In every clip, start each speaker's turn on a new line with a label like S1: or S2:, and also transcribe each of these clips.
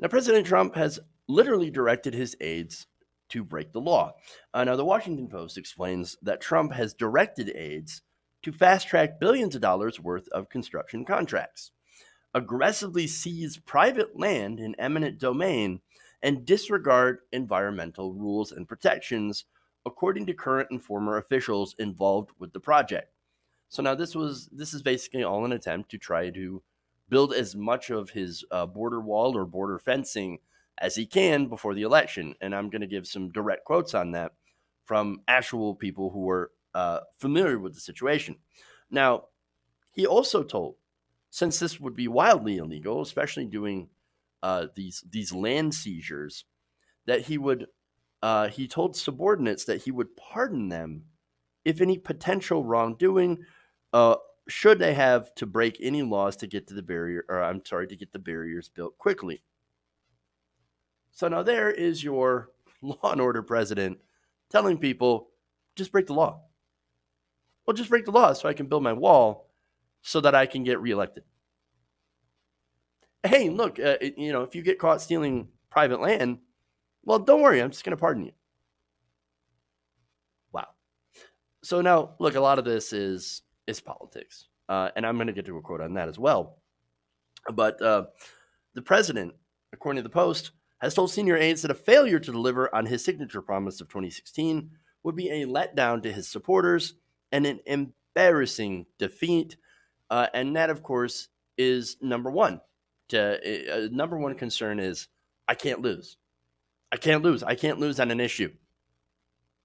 S1: Now, President Trump has literally directed his aides to break the law. Now, the Washington Post explains that Trump has directed aides to fast track billions of dollars worth of construction contracts, aggressively seize private land in eminent domain, and disregard environmental rules and protections, according to current and former officials involved with the project. So now this is basically all an attempt to try to build as much of his border wall or border fencing as he can before the election. And I'm going to give some direct quotes on that from actual people who were familiar with the situation. Now, he also told, since this would be wildly illegal, especially doing these land seizures, that he told subordinates that he would pardon them if any potential wrongdoing uh, should they have to break any laws to get to the barrier, or I'm sorry, to get the barriers built quickly. So now there is your law and order president telling people, just break the law. Well, just break the law so I can build my wall so that I can get reelected. Hey, look, if you get caught stealing private land, well, don't worry, I'm just going to pardon you. Wow. So now, look, a lot of this is politics, and I'm going to get to a quote on that as well. But the president, according to the Post, has told senior aides that a failure to deliver on his signature promise of 2016 would be a letdown to his supporters and an embarrassing defeat. And that, of course, is number one. Number one concern is I can't lose. I can't lose. I can't lose on an issue.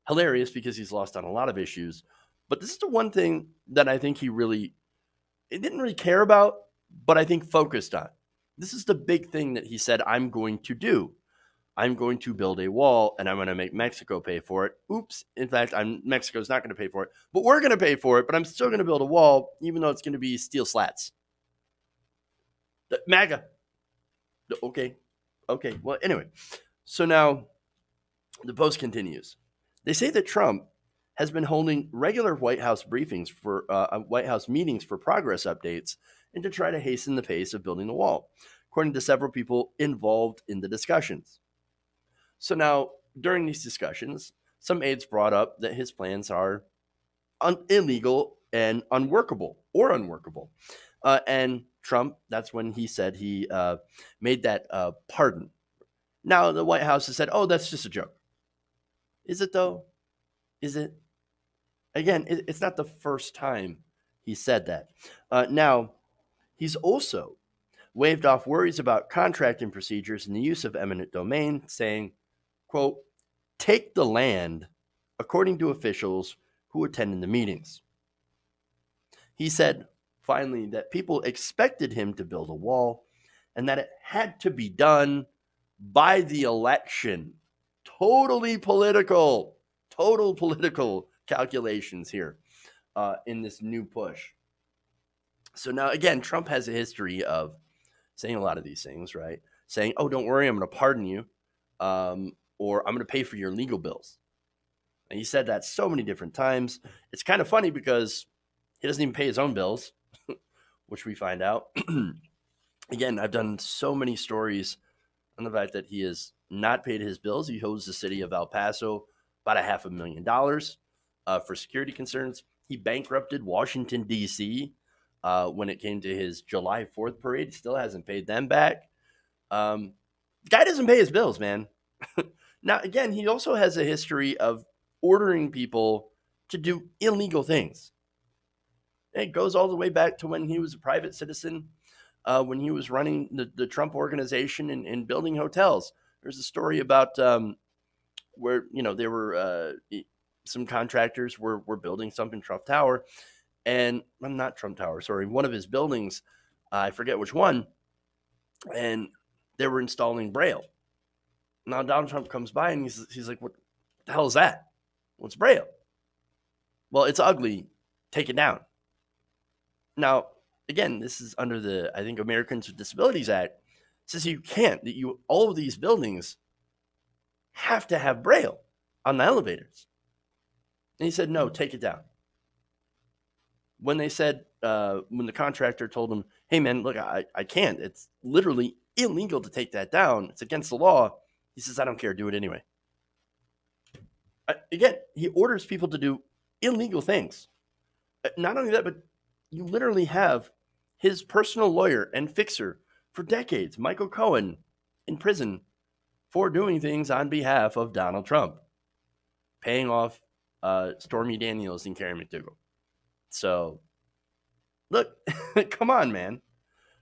S1: Hilarious because he's lost on a lot of issues. But this is the one thing that I think he really it didn't really care about, but I think focused on. This is the big thing that he said, I'm going to do. I'm going to build a wall and I'm going to make Mexico pay for it. Oops. In fact, Mexico's not going to pay for it, but we're going to pay for it. But I'm still going to build a wall, even though it's going to be steel slats. The MAGA. Okay. Okay. Well, anyway. So now the Post continues. They say that Trump has been holding regular White House briefings for White House meetings for progress updates and to try to hasten the pace of building the wall, according to several people involved in the discussions. So now, during these discussions, some aides brought up that his plans are illegal and unworkable. And Trump, that's when he said he made that pardon. Now, the White House has said, oh, that's just a joke. Is it though? Is it? Again, it's not the first time he said that. Now, he's also waved off worries about contracting procedures and the use of eminent domain, saying, quote, take the land, according to officials who attended the meetings. He said, finally, that people expected him to build a wall and that it had to be done by the election. Totally political, total political calculations here in this new push. So now, again, Trump has a history of saying a lot of these things, right? Saying, oh, don't worry, I'm going to pardon you, or I'm going to pay for your legal bills. And he said that so many different times. It's kind of funny because he doesn't even pay his own bills, which we find out. Again, I've done so many stories on the fact that he has not paid his bills. He owes the city of El Paso about $500,000 for security concerns. He bankrupted Washington, D.C. When it came to his July 4th parade. He still hasn't paid them back. The guy doesn't pay his bills, man. Now, again, he also has a history of ordering people to do illegal things. It goes all the way back to when he was a private citizen, when he was running the Trump organization and building hotels. There's a story about where, there were some contractors were building something, Trump Tower, and I'm not Trump Tower, sorry, one of his buildings, I forget which one, and they were installing Braille. Now Donald Trump comes by and he's like, what the hell is that? What's Braille? Well, it's ugly. Take it down. Now, again, this is under the, I think, Americans with Disabilities Act. It says you can't, that all of these buildings have to have Braille on the elevators. And he said, no, take it down. When they said, when the contractor told him, hey, man, look, I can't. It's literally illegal to take that down. It's against the law. He says, I don't care. Do it anyway. Again, he orders people to do illegal things. Not only that, but you literally have his personal lawyer and fixer for decades, Michael Cohen, in prison for doing things on behalf of Donald Trump, paying off Stormy Daniels and Karen McDougal. So, look, come on, man.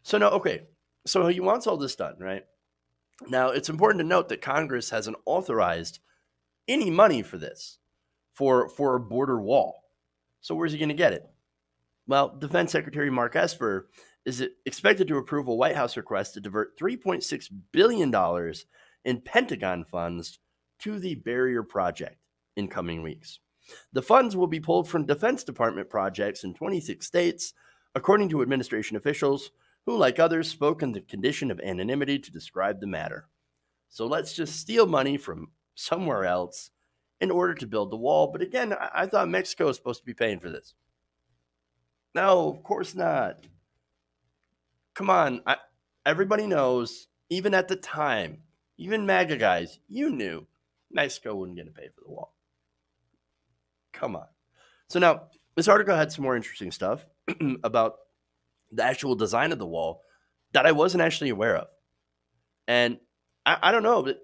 S1: So, no, okay. So he wants all this done, right? Now, it's important to note that Congress hasn't authorized any money for this, for a border wall. So where's he going to get it? Well, Defense Secretary Mark Esper is expected to approve a White House request to divert $3.6 billion in Pentagon funds to the barrier project in coming weeks. The funds will be pulled from Defense Department projects in 26 states, according to administration officials who, like others, spoke in the condition of anonymity to describe the matter. So let's just steal money from somewhere else in order to build the wall. But again, I thought Mexico was supposed to be paying for this. No, of course not. Come on. Everybody knows, even at the time, even MAGA guys, you knew Mexico wouldn't get to pay for the wall. Come on. So now, this article had some more interesting stuff about the actual design of the wall that I wasn't actually aware of. And I don't know, but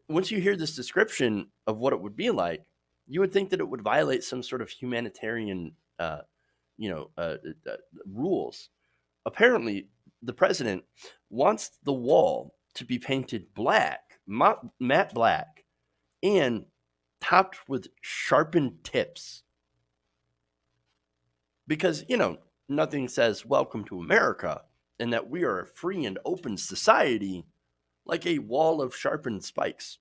S1: once you hear this description of what it would be like, you would think that it would violate some sort of humanitarian, rules. Apparently, the president wants the wall to be painted black, matte black, and topped with sharpened tips. Because, nothing says welcome to America and that we are a free and open society like a wall of sharpened spikes.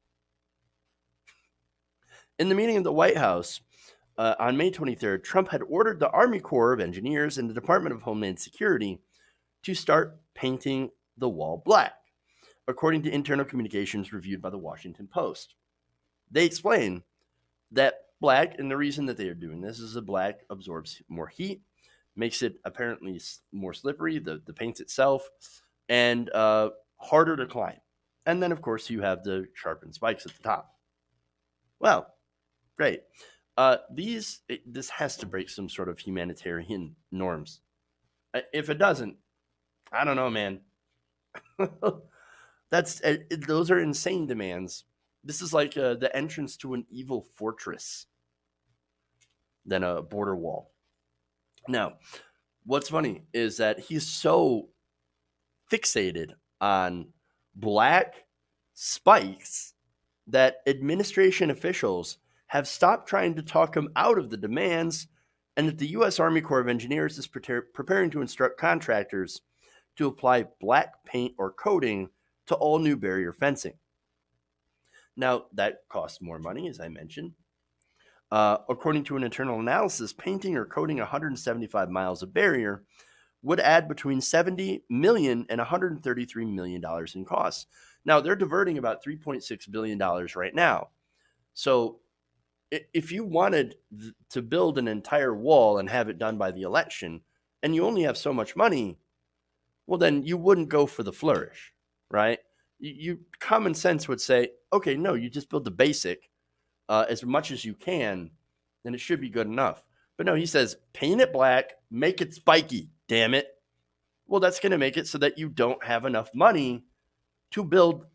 S1: In the meeting of the White House on May 23rd, Trump had ordered the Army Corps of Engineers and the Department of Homeland Security to start painting the wall black, according to internal communications reviewed by the Washington Post. They explain that black, and the reason that they are doing this is that black absorbs more heat, makes it apparently more slippery, the paint itself, and harder to climb. And then, of course, you have the sharpened spikes at the top. Well, great. This has to break some sort of humanitarian norms. If it doesn't, I don't know, man. Those are insane demands. This is like the entrance to an evil fortress than a border wall. Now, what's funny is that he's so fixated on black spikes that administration officials have stopped trying to talk him out of the demands, and that the U.S. Army Corps of Engineers is preparing to instruct contractors to apply black paint or coating to all new barrier fencing. Now, that costs more money, as I mentioned. According to an internal analysis, painting or coating 175 miles of barrier would add between $70 million and $133 million in costs. Now, they're diverting about $3.6 billion right now. So if you wanted to build an entire wall and have it done by the election, and you only have so much money, well, then you wouldn't go for the flourish, right? Common sense would say, okay, no, you just build the basic as much as you can, and it should be good enough. But no, he says, paint it black, make it spiky, damn it. Well, that's going to make it so that you don't have enough money to build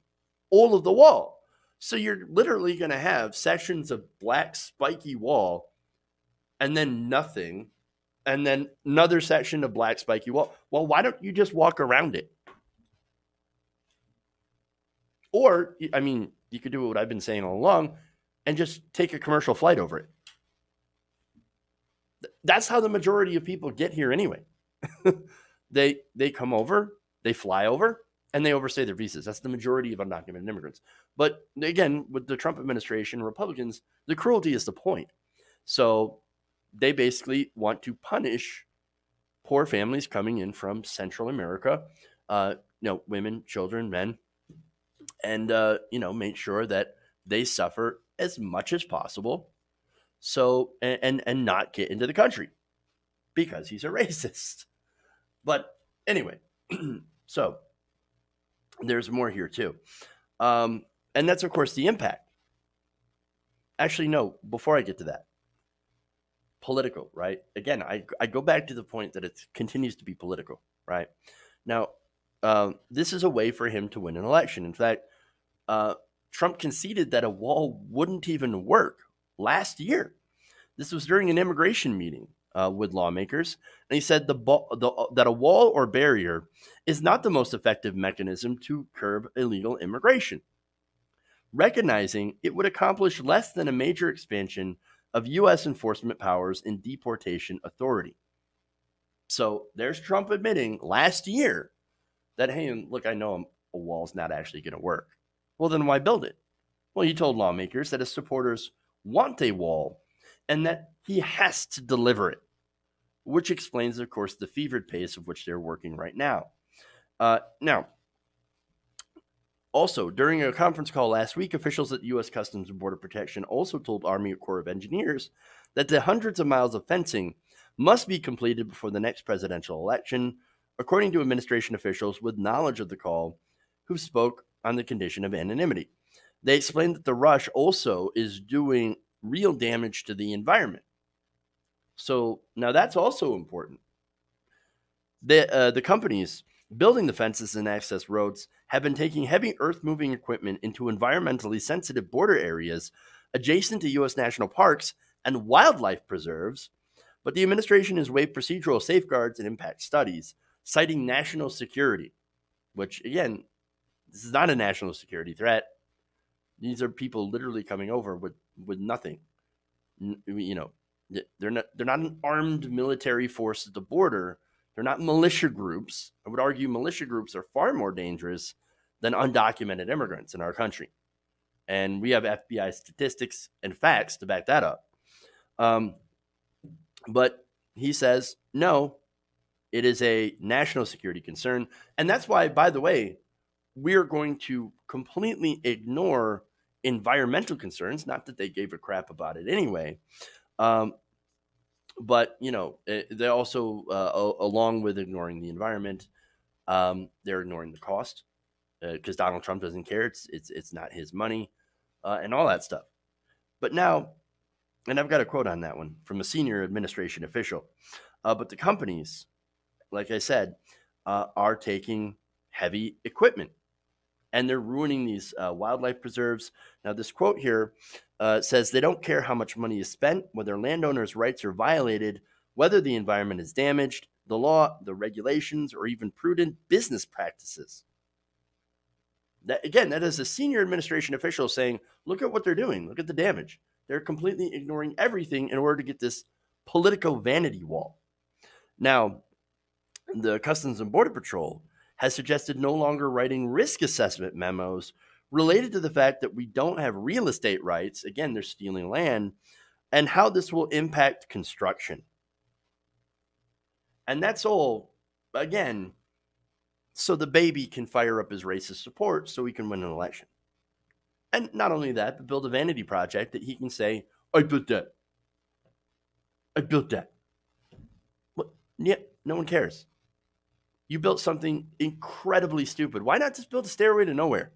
S1: all of the wall. So you're literally going to have sections of black spiky wall and then nothing, and then another section of black spiky wall. Well, why don't you just walk around it? Or, I mean, you could do what I've been saying all along and just take a commercial flight over it. That's how the majority of people get here anyway. They come over, they fly over, and they overstay their visas. That's the majority of undocumented immigrants. But again, with the Trump administration, Republicans, the cruelty is the point. So they basically want to punish poor families coming in from Central America, women, children, men, and make sure that they suffer as much as possible. So and not get into the country because he's a racist. But anyway, so there's more here too. And that's, of course, the impact. Actually, no, before I get to that, political, right? Again, I go back to the point that it continues to be political, right? Now, this is a way for him to win an election. In fact, uh, Trump conceded that a wall wouldn't even work last year. This was during an immigration meeting with lawmakers, and he said that a wall or barrier is not the most effective mechanism to curb illegal immigration, recognizing it would accomplish less than a major expansion of U.S. enforcement powers and deportation authority. So there's Trump admitting last year that, hey, look, I know a wall's not actually going to work. Well, then why build it? Well, he told lawmakers that his supporters want a wall and that he has to deliver it, which explains, of course, the fevered pace of which they're working right now. Now, also, during a conference call last week, officials at U.S. Customs and Border Protection also told Army Corps of Engineers that the hundreds of miles of fencing must be completed before the next presidential election, according to administration officials with knowledge of the call who spoke on the condition of anonymity. They explained that the rush also is doing real damage to the environment. So now that's also important. The companies building the fences and access roads have been taking heavy earth moving equipment into environmentally sensitive border areas adjacent to U.S. national parks and wildlife preserves, but the administration has waived procedural safeguards and impact studies, citing national security, which, again, this is not a national security threat. These are people literally coming over with nothing. You know, they're not an armed military force at the border. They're not militia groups. I would argue militia groups are far more dangerous than undocumented immigrants in our country. And we have FBI statistics and facts to back that up. But he says, no, it is a national security concern. And that's why, by the way, we're going to completely ignore environmental concerns. Not that they gave a crap about it anyway. But, you know, they also, along with ignoring the environment, they're ignoring the cost because Donald Trump doesn't care. It's not his money and all that stuff. But now, and I've got a quote on that one from a senior administration official. But the companies, like I said, are taking heavy equipment and they're ruining these wildlife preserves. Now, this quote here says they don't care how much money is spent, whether landowners' rights are violated, whether the environment is damaged, the law, the regulations, or even prudent business practices. That, again, that is a senior administration official saying, look at what they're doing. Look at the damage. They're completely ignoring everything in order to get this political vanity wall. Now, the Customs and Border Patrol has suggested no longer writing risk assessment memos related to the fact that we don't have real estate rights. Again, they're stealing land, and how this will impact construction. And that's all, again, so the baby can fire up his racist support so he can win an election. And not only that, but build a vanity project that he can say, I built that. I built that. Well, yeah, no one cares. You built something incredibly stupid. Why not just build a stairway to nowhere?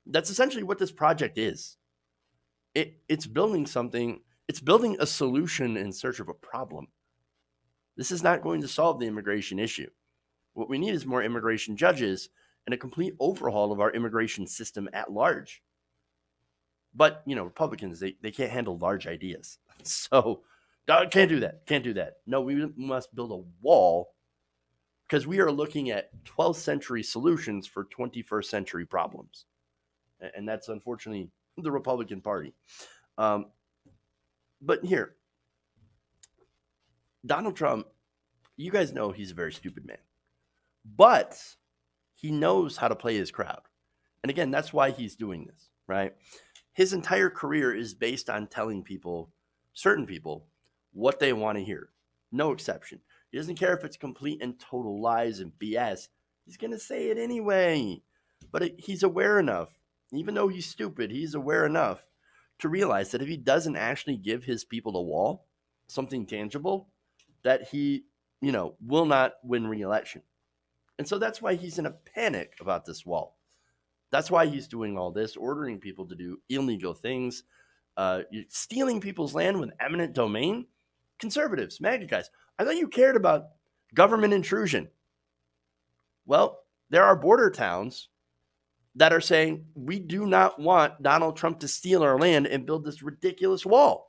S1: That's essentially what this project is. It's building something, it's building a solution in search of a problem. This is not going to solve the immigration issue. What we need is more immigration judges and a complete overhaul of our immigration system at large. But, you know, Republicans, they can't handle large ideas. So, can't do that. Can't do that. No, we must build a wall because we are looking at 12th century solutions for 21st century problems. And that's unfortunately the Republican Party. But here, Donald Trump, you guys know he's a very stupid man. But he knows how to play his crowd. And again, that's why he's doing this, right? His entire career is based on telling people, certain people, what they want to hear. No exception. He doesn't care if it's complete and total lies and BS. He's going to say it anyway. But he's aware enough, even though he's stupid, he's aware enough to realize that if he doesn't actually give his people a wall, something tangible, that he, will not win re-election. And so that's why he's in a panic about this wall. That's why he's doing all this, ordering people to do illegal things, stealing people's land with eminent domain. Conservatives, MAGA guys, I thought you cared about government intrusion. Well, there are border towns that are saying, we do not want Donald Trump to steal our land and build this ridiculous wall.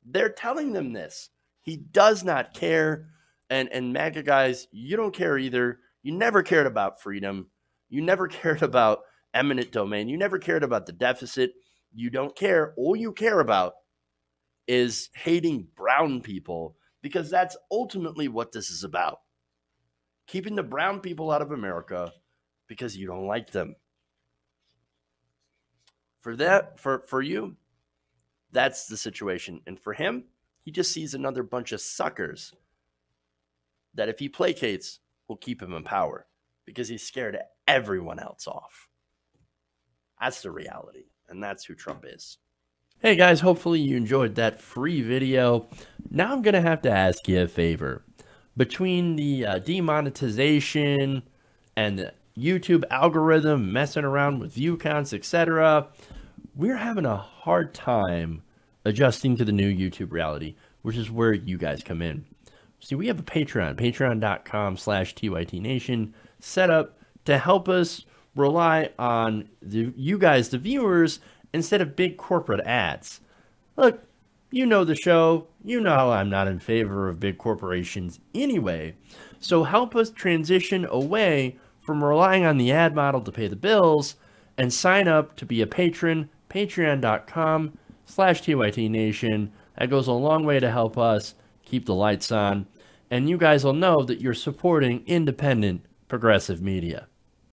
S1: They're telling them this. He does not care. And MAGA guys, you don't care either. You never cared about freedom. You never cared about eminent domain. You never cared about the deficit. You don't care. All you care about is hating brown people, because that's ultimately what this is about. Keeping the brown people out of America because you don't like them. For you, that's the situation. And for him, he just sees another bunch of suckers that if he placates, will keep him in power because he's scared everyone else off. That's the reality. And that's who Trump is. Hey guys, hopefully you enjoyed that free video. Now I'm going to have to ask you a favor. Between the demonetization and the YouTube algorithm messing around with view counts, etc., we're having a hard time adjusting to the new YouTube reality, which is where you guys come in. See, we have a Patreon, patreon.com/TYTNation, set up to help us rely on you guys, the viewers, instead of big corporate ads. Look, you know the show. You know how I'm not in favor of big corporations anyway. So help us transition away from relying on the ad model to pay the bills and sign up to be a patron, patreon.com/TYTNation. That goes a long way to help us keep the lights on. And you guys will know that you're supporting independent progressive media.